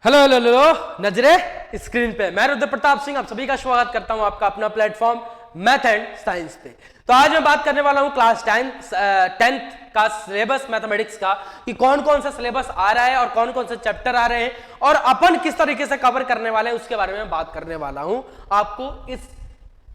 Hello hello hello नजरे screen पे मैं रुद्र प्रताप सिंह आप सभी का स्वागत करता हूं आपका अपना प्लेटफॉर्म मैथ एंड साइंस पे। तो आज मैं बात करने वाला हूं क्लास 10th का सिलेबस मैथमेटिक्स का कि कौन कौन सा सिलेबस आ रहा है और कौन कौन से चैप्टर आ रहे हैं और अपन किस तरीके से कवर करने वाले हैं उसके बारे में बात करने वाला हूं। आपको इस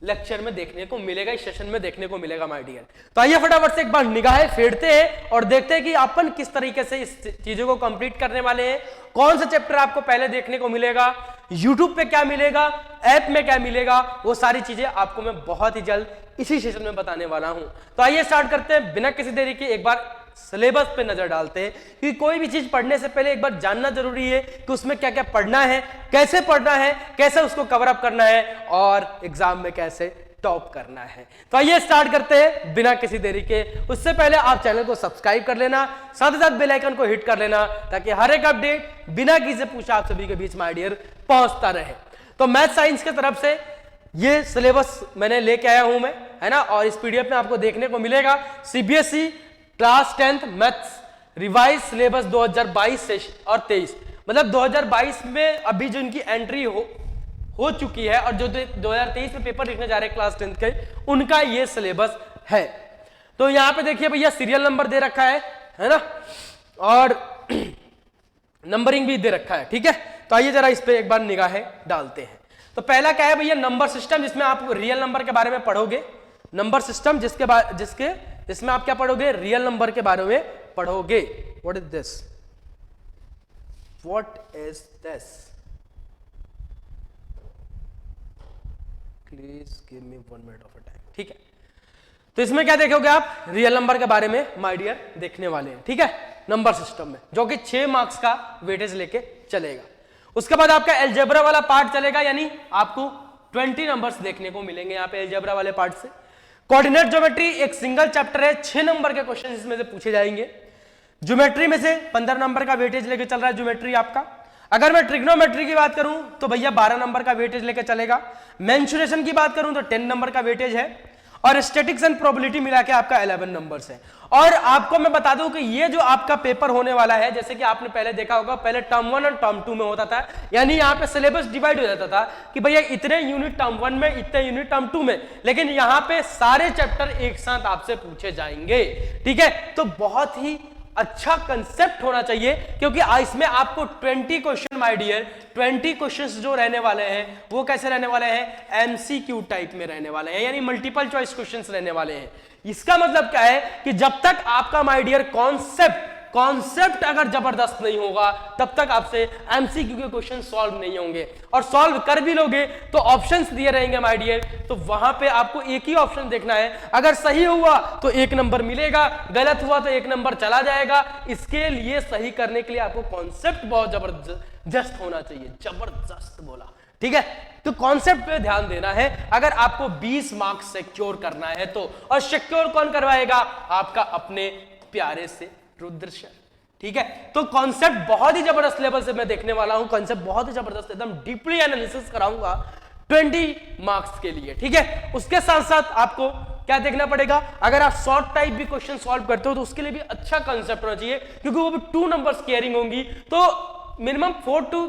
लेक्चर में देखने को मिलेगा, इस सेशन में देखने को मिलेगा माय डियर। तो आइए फटाफट से एक बार निगाहें फेरते हैं और देखते हैं कि अपन किस तरीके से इस चीजों को कंप्लीट करने वाले हैं। कौन सा चैप्टर आपको पहले देखने को मिलेगा, यूट्यूब पे क्या मिलेगा, ऐप में क्या मिलेगा, वो सारी चीजें आपको मैं बहुत ही जल्द इसी सेशन में बताने वाला हूं। तो आइए स्टार्ट करते हैं बिना किसी देरी के। एक बार सिलेबस पे नजर डालते हैं कि कोई भी चीज पढ़ने से पहले एक बार जानना जरूरी है कि उसमें क्या क्या पढ़ना है, कैसे पढ़ना है, कैसे उसको कवर अप करना है और एग्जाम में कैसे टॉप करना है। तो आइए स्टार्ट करते हैं बिना किसी देरी के। उससे पहले आप चैनल को सब्सक्राइब कर लेना, साथ ही साथ बेल आइकन को हिट कर लेना ताकि हर एक अपडेट बिना किसी पूछा आप सभी के बीच माय डियर पहुंचता रहे। तो मैथ साइंस की तरफ से ये सिलेबस मैंने लेके आया हूं मैं, है ना, और इस पीडीएफ में आपको देखने को मिलेगा CBSE class 10th maths revise syllabus 2022 और 23, मतलब 2022 में अभी जो इनकी एंट्री हो चुकी है और जो 2023 में पेपर लिखने जा रहे हैं क्लास 10th के, उनका ये सिलेबस है। तो यहां पे देखिए भैया सीरियल नंबर दे रखा है ना, और नंबरिंग भी दे रखा है, ठीक है। तो आइए जरा इस पे एक बार निगाहें डालते हैं। तो पहला क्या है भैया, नंबर सिस्टम, जिसमें आप रियल नंबर के बारे में पढ़ोगे। नंबर सिस्टम जिसमें आप क्या पढ़ोगे, रियल नंबर के बारे में पढ़ोगे। What is this, what is this, please give me 1 minute of time, ठीक है। तो इसमें क्या देखोगे आप, रियल नंबर के बारे में माय डियर देखने वाले हैं, ठीक है, नंबर सिस्टम में, जो कि 6 मार्क्स का वेटेज लेके चलेगा। उसके बाद आपका अलजेब्रा वाला पार्ट चलेगा, यानी आपको 20 नंबर्स देखने को मिलेंगे यहाँ पे अलजेब्रा वाले पार्ट से। कोऑर्डिनेट ज्योमेट्री एक सिंगल चैप्टर है, 6 नंबर के क्वेश्चन इसमें से पूछे जाएंगे। ज्योमेट्री में से 15 नंबर का वेटेज लेके चल रहा है ज्योमेट्री आपका। अगर मैं ट्रिग्नोमेट्री की बात करूं तो भैया 12 नंबर का वेटेज लेके चलेगा। मेंसुरेशन की बात करूं तो 10 नंबर का वेटेज है और स्टैटिक्स एंड प्रोबेबिलिटी मिला के आपका 11 नंबर्स है। और आपको मैं बता दूं कि ये जो आपका पेपर होने वाला है, जैसे कि आपने पहले देखा होगा, पहले टर्म 1 और टर्म 2 में होता था, यानी यहाँ पे सिलेबस डिवाइड हो जाता था कि भैया इतने यूनिट टर्म 1 में, इतने यूनिट टर्म 2 में, लेकिन यहाँ पे सारे चैप्टर एक साथ आपसे पूछे जाएंगे, ठीक है। तो बहुत ही अच्छा कंसेप्ट होना चाहिए, क्योंकि इसमें आपको 20 क्वेश्चन माय डियर, 20 क्वेश्चंस जो रहने वाले हैं वो कैसे रहने वाले हैं, एमसीक्यू टाइप में रहने वाले हैं, यानी मल्टीपल चॉइस क्वेश्चंस रहने वाले हैं। इसका मतलब क्या है कि जब तक आपका माय डियर कॉन्सेप्ट अगर जबरदस्त नहीं होगा तब तक आपसे एमसीक्यू के क्वेश्चन सॉल्व नहीं होंगे, और सॉल्व कर भी लोगे तो ऑप्शंस दिए रहेंगे माय डियर, तो वहां पे आपको एक ही ऑप्शन देखना है। अगर सही हुआ तो 1 नंबर मिलेगा, गलत हुआ तो 1 नंबर चला जाएगा। इसके लिए सही करने के लिए आपको कॉन्सेप्ट बहुत जबरदस्त होना चाहिए, जबरदस्त बोला, ठीक है। तो कॉन्सेप्ट पे ध्यान देना है अगर आपको 20 मार्क्स सिक्योर करना है तो। और सिक्योर कौन करवाएगा, आपका अपने प्यारे से रुद्र सर, ठीक है। तो कॉन्सेप्ट बहुत ही जबरदस्त लेवल से मैं देखने वाला हूं, कॉन्सेप्ट बहुत ही जबरदस्त, एकदम डीपली एनालिसिस कराऊंगा 20 मार्क्स के लिए, ठीक है। उसके साथ साथ आपको क्या देखना पड़ेगा, अगर आप शॉर्ट टाइप भी क्वेश्चन सॉल्व करते हो तो उसके लिए भी अच्छा कॉन्सेप्ट होना चाहिए, क्योंकि वो भी 2 नंबर्स केयरिंग होंगी, तो मिनिमम 4 to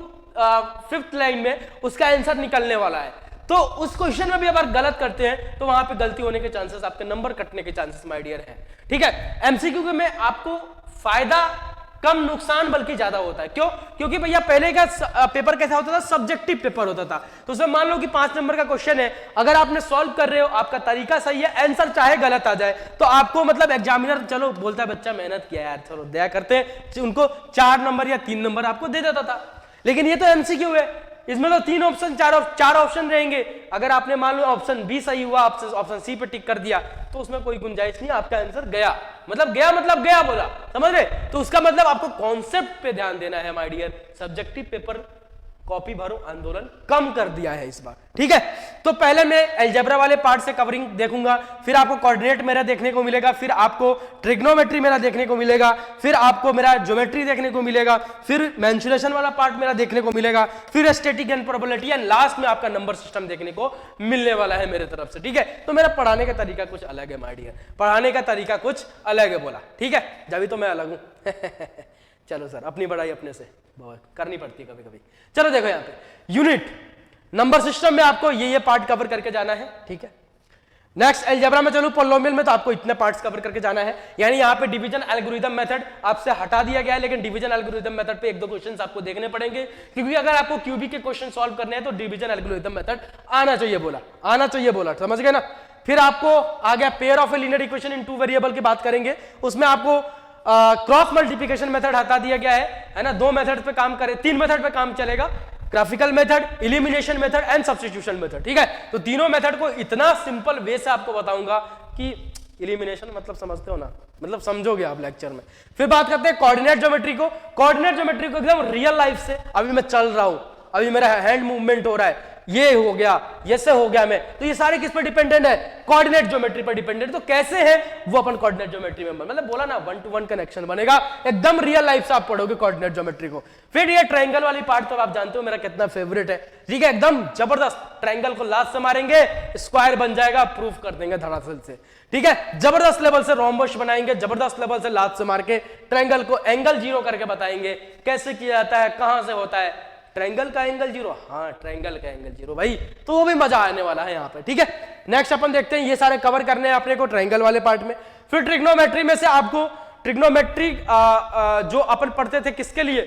5th लाइन में उसका आंसर निकलने वाला है। तो उस क्वेश्चन में भी अगर गलत करते हैं तो वहां पे गलती होने के चांसेस, आपके नंबर कटने के चांसेस माय डियर है, ठीक है। एमसीक्यू में आपको फायदा कम, नुकसान बल्कि ज्यादा होता है। क्यों? क्योंकि भैया पहले का पेपर कैसा होता था, सब्जेक्टिव पेपर होता था। तो उसमें मान लो कि 5 नंबर का क्वेश्चन है, अगर आपने सॉल्व कर रहे हो, आपका तरीका सही है, आंसर चाहे गलत आ जाए तो आपको, मतलब एग्जामिनर चलो बोलता है बच्चा मेहनत किया यार, चलो दया करते हैं, उनको 4 नंबर या 3 नंबर आपको दे देता था। लेकिन ये तो एमसीक्यू है, इसमें तो 3 ऑप्शन, 4 ऑप्शन रहेंगे। अगर आपने मान लो ऑप्शन बी सही हुआ, ऑप्शन सी पे टिक कर दिया, तो उसमें कोई गुंजाइश नहीं, आपका आंसर गया, मतलब गया बोला, समझ रहे। तो उसका मतलब आपको कॉन्सेप्ट पे ध्यान देना है my dear. Subjective paper copy भरो आंदोलन कम कर दिया है इस बार, ठीक है। तो पहले मैं अलजेब्रा वाले पार्ट से कवरिंग देखूंगा, फिर आपको कोऑर्डिनेट मेरा देखने को मिलेगा, फिर आपको ट्रिग्नोमेट्री मेरा देखने को मिलेगा, फिर आपको मेरा ज्योमेट्री देखने को मिलेगा, फिर मेंसुरेशन वाला पार्ट मेरा देखने को मिलेगा, फिर static and probability, and last में आपका नंबर सिस्टम देखने को मिलने वाला है मेरे तरफ से, ठीक है। तो मेरा पढ़ाने का तरीका कुछ अलग है माय डियर, पढ़ाने का तरीका कुछ अलग है बोला, ठीक है, जब तो मैं अलग हूं चलो सर, अपनी बड़ाई अपने से बहुत करनी पड़ती है कभी कभी। चलो देखो यहाँ पे यूनिट नंबर सिस्टम में आपको ये पार्ट कवर करके जाना है, ठीक है। नेक्स्ट अलजेब्रा में चलो, पॉलिनोमियल में तो आपको इतने पार्ट्स कवर करके जाना है। यानी यहाँ पे डिवीजन एल्गोरिथम मेथड आपसे हटा दिया गया है, लेकिन डिवीजन एल्गोरिथम मेथड पे एक दो क्वेश्चंस आपको देखने पड़ेंगे, क्योंकि अगर आपको क्यूबी के क्वेश्चन सॉल्व करने हैं तो डिवीजन एल्गोरिथम मेथड आना चाहिए बोला, समझ गए ना। फिर आपको आ गया pair of a linear equation in two variable की बात करेंगे, उसमें आपको क्रॉस मल्टीप्लिकेशन मेथड हटा दिया गया है ना। 2 मेथड पे काम करे, 3 मेथड पे काम चलेगा, graphical method, elimination method and substitution method, ठीक है। तो तीनों मेथड को इतना सिंपल वे से आपको बताऊंगा कि इलिमिनेशन मतलब समझते हो ना, मतलब समझोगे आप लेक्चर में। फिर बात करते हैं कोऑर्डिनेट ज्योमेट्री को। कोऑर्डिनेट ज्योमेट्री को एकदम रियल लाइफ से, अभी मैं चल रहा हूं, अभी मेरा हैंड मूवमेंट हो रहा है, ये हो गया, ये से हो गया मैं, तो ये सारे किस पर डिपेंडेंट है? कोऑर्डिनेट ज्योमेट्री पर डिपेंडेंट। तो कैसे है वो अपन कोऑर्डिनेट ज्योमेट्री में, मतलब बोला ना 1-to-1 कनेक्शन बनेगा, एकदम रियल लाइफ से आप पढ़ोगे कोऑर्डिनेट ज्योमेट्री को। फिर ये ट्रायंगल वाली पार्ट तो आप जानते हो मेरा कितना फेवरेट है, ठीक है, एकदम जबरदस्त। ट्रायंगल को लास्ट से मारेंगे, स्क्वायर बन जाएगा, प्रूफ कर देंगे धड़ाधड़ से, ठीक है। जबरदस्त लेवल से रोम्बस बनाएंगे, जबरदस्त लेवल से लास्ट से मार के ट्रायंगल को एंगल 0 करके बताएंगे कैसे किया जाता है, कहां से होता है ट्रायंगल का एंगल 0। हाँ, ट्रायंगल का एंगल 0 भाई, तो वो भी मजा आने वाला है यहाँ पे, ठीक है। नेक्स्ट अपन देखते हैं, ये सारे कवर करने हैं अपने को ट्रायंगल वाले पार्ट में। फिर ट्रिग्नोमेट्री में से आपको ट्रिग्नोमेट्री जो अपन पढ़ते थे किसके लिए,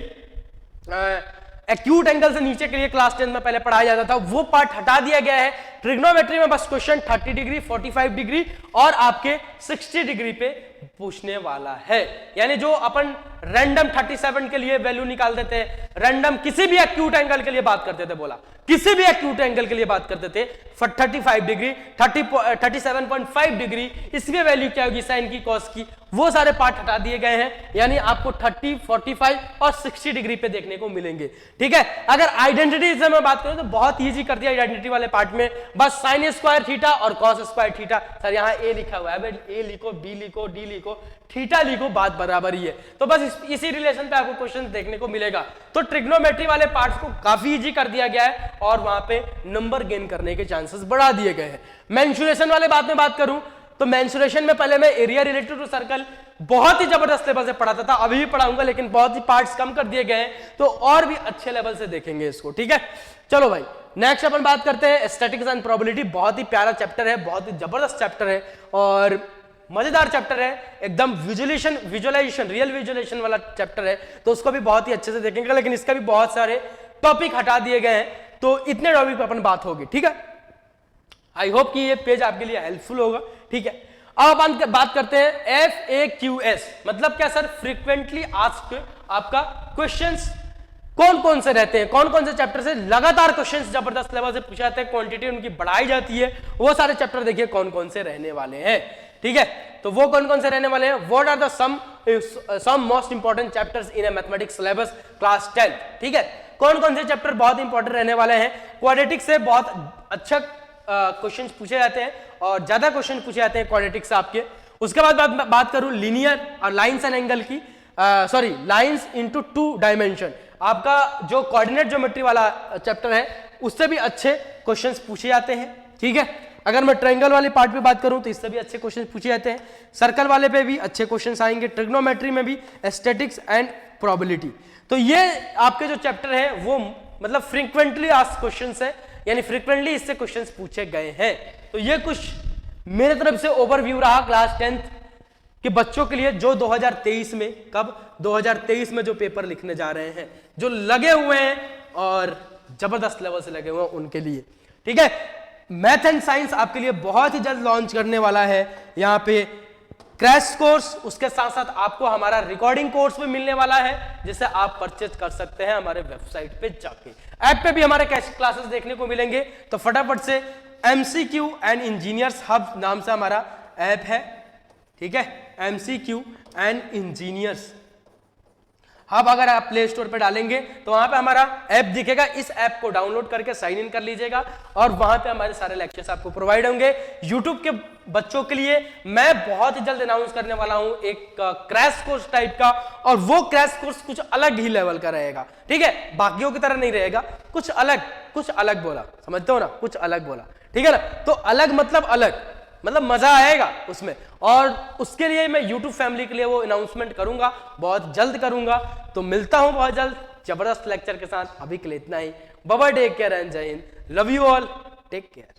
एक्यूट एंगल से नीचे के लिए क्लास 10 में पहले पढ़ाया जाता था, वो पार्ट हटा दिया गया है। ट्रिग्नोमेट्री में बस क्वेश्चन 30 डिग्री, 45 डिग्री और आपके 60 डिग्री पे पूछने वाला है। यानी जो अपन रैंडम 37 के लिए वैल्यू निकाल देते हैं, रैंडम किसी भी एक्यूट एंगल के लिए बात करते थे, बोला किसी भी एक्यूट एंगल के लिए बात करते थे, 35 डिग्री, 37.5 डिग्री, इसकी वैल्यू क्या होगी साइन की, कॉस की, वो सारे पार्ट हटा दिए गए हैं। यानी आपको 30, 45 और 60 डिग्री पे देखने को मिलेंगे, ठीक है। अगर आइडेंटिटी से मैं बात करूं तो बहुत इजी कर दिया आइडेंटिटी वाले पार्ट में, बस साइन स्क्वायर थीटा और कॉस स्क्वायर थीटा। सर यहाँ ए लिखा हुआ है, ए लिखो, बी लिखो, डी लिखो, थीटा लिखो, बात बराबर ही है। तो बस इसी रिलेशन पे आपको क्वेश्चन देखने को मिलेगा। तो ट्रिग्नोमेट्री वाले पार्ट्स को काफी इजी कर दिया गया है और वहां पे नंबर गेन करने के चांसेस बढ़ा दिए गए हैं। मेंसुरेशन वाले बात में बात करूं तो मेंसुरेशन में पहले मैं एरिया रिलेटेड टू सर्कल बहुत ही जबरदस्त लेवल से पढ़ाता था, अभी भी पढ़ाऊंगा, लेकिन बहुत ही पार्ट्स कम कर दिए गए हैं, तो और भी अच्छे लेवल से देखेंगे इसको, ठीक है। चलो भाई, नेक्स्ट अपन बात करते हैं स्टैटिस्टिक्स एंड प्रोबेबिलिटी। बहुत ही प्यारा चैप्टर है, बहुत ही जबरदस्त चैप्टर है और मजेदार चैप्टर है, एकदम विजुअलाइजेशन रियल विजुअलाइजेशन वाला चैप्टर है, तो उसको भी बहुत ही अच्छे से देखेंगे। लेकिन इसका भी बहुत सारे टॉपिक हटा दिए गए हैं, तो इतने टॉपिक पे अपन बात होगी, ठीक है। आई होप कि ये पेज आपके लिए हेल्पफुल होगा, ठीक है। अब अपन बात करते हैं FAQS, मतलब क्या सर? फ्रीक्वेंटली आस्क्ड आपका क्वेश्चंस कौन कौन से रहते हैं, कौन कौन से चैप्टर से लगातार क्वेश्चंस जबरदस्त लेवल से पूछे जाते हैं, क्वांटिटी उनकी बढ़ाई जाती है, वो सारे चैप्टर देखिए कौन कौन से रहने वाले हैं, ठीक है। तो वो कौन कौन से रहने वाले हैं? What are the some most important chapters in a mathematics syllabus class 10, ठीक है। कौन कौन से चैप्टर बहुत इंपॉर्टेंट रहने वाले हैं? क्वाड्रेटिक्स से बहुत अच्छा क्वेश्चंस पूछे जाते हैं और ज्यादा क्वेश्चन पूछे जाते हैं क्वाड्रेटिक्स से आपके। उसके बाद बात करूं लीनियर और लाइंस एंड एंगल की, सॉरी लाइंस इनटू 2 डायमेंशन, आपका जो कोऑर्डिनेट ज्योमेट्री वाला चैप्टर है उससे भी अच्छे क्वेश्चंस पूछे जाते हैं, ठीक है। अगर मैं ट्रायंगल वाले पार्ट पे बात करूं तो इससे भी अच्छे क्वेश्चन पूछे जाते हैं, सर्कल वाले पे भी अच्छे क्वेश्चंस आएंगे, ट्रिग्नोमेट्री में भी, स्टैटिस्टिक्स एंड प्रोबेबिलिटी। तो ये आपके जो चैप्टर है वो मतलब फ्रीक्वेंटली आस्क्ड क्वेश्चंस है, यानी फ्रीक्वेंटली इससे क्वेश्चंस पूछे गए हैं। तो ये कुछ मेरे तरफ से ओवरव्यू रहा क्लास 10 के बच्चों के लिए, जो 2023 में, कब 2023 में जो पेपर लिखने जा रहे हैं, जो लगे हुए हैं और जबरदस्त लेवल से लगे हुए हैं उनके लिए, ठीक है। मैथ एंड साइंस आपके लिए बहुत ही जल्द लॉन्च करने वाला है यहाँ पे क्रैश कोर्स, उसके साथ साथ आपको हमारा रिकॉर्डिंग कोर्स भी मिलने वाला है जिसे आप परचेज कर सकते हैं हमारे वेबसाइट पे जाके। ऐप पे भी हमारे क्लासेस देखने को मिलेंगे, तो फटाफट से MCQ एंड इंजीनियर्स हब नाम से हमारा ऐप है, ठीक है। MCQ एंड इंजीनियर्स हब अगर आप प्ले स्टोर पे डालेंगे तो वहां पे हमारा ऐप दिखेगा, इस ऐप को डाउनलोड करके साइन इन कर लीजिएगा और वहां पे हमारे सारे लेक्चर्स आपको प्रोवाइड होंगे। यूट्यूब के बच्चों के लिए मैं बहुत ही जल्द अनाउंस करने वाला हूं एक क्रैश कोर्स टाइप का, और वो क्रैश कोर्स कुछ अलग ही लेवल का रहेगा, ठीक है। बाकियों की तरह नहीं रहेगा, कुछ अलग बोला, समझते हो ना, कुछ अलग बोला, ठीक है ना। तो अलग मतलब अलग, मतलब मजा आएगा उसमें। और उसके लिए मैं यूट्यूब फैमिली के लिए वो अनाउंसमेंट करूंगा, बहुत जल्द करूंगा। तो मिलता हूं बहुत जल्द जबरदस्त लेक्चर के साथ। अभी के लिए इतना ही। Bye bye, take care and Jai Hind. Love you all, take care.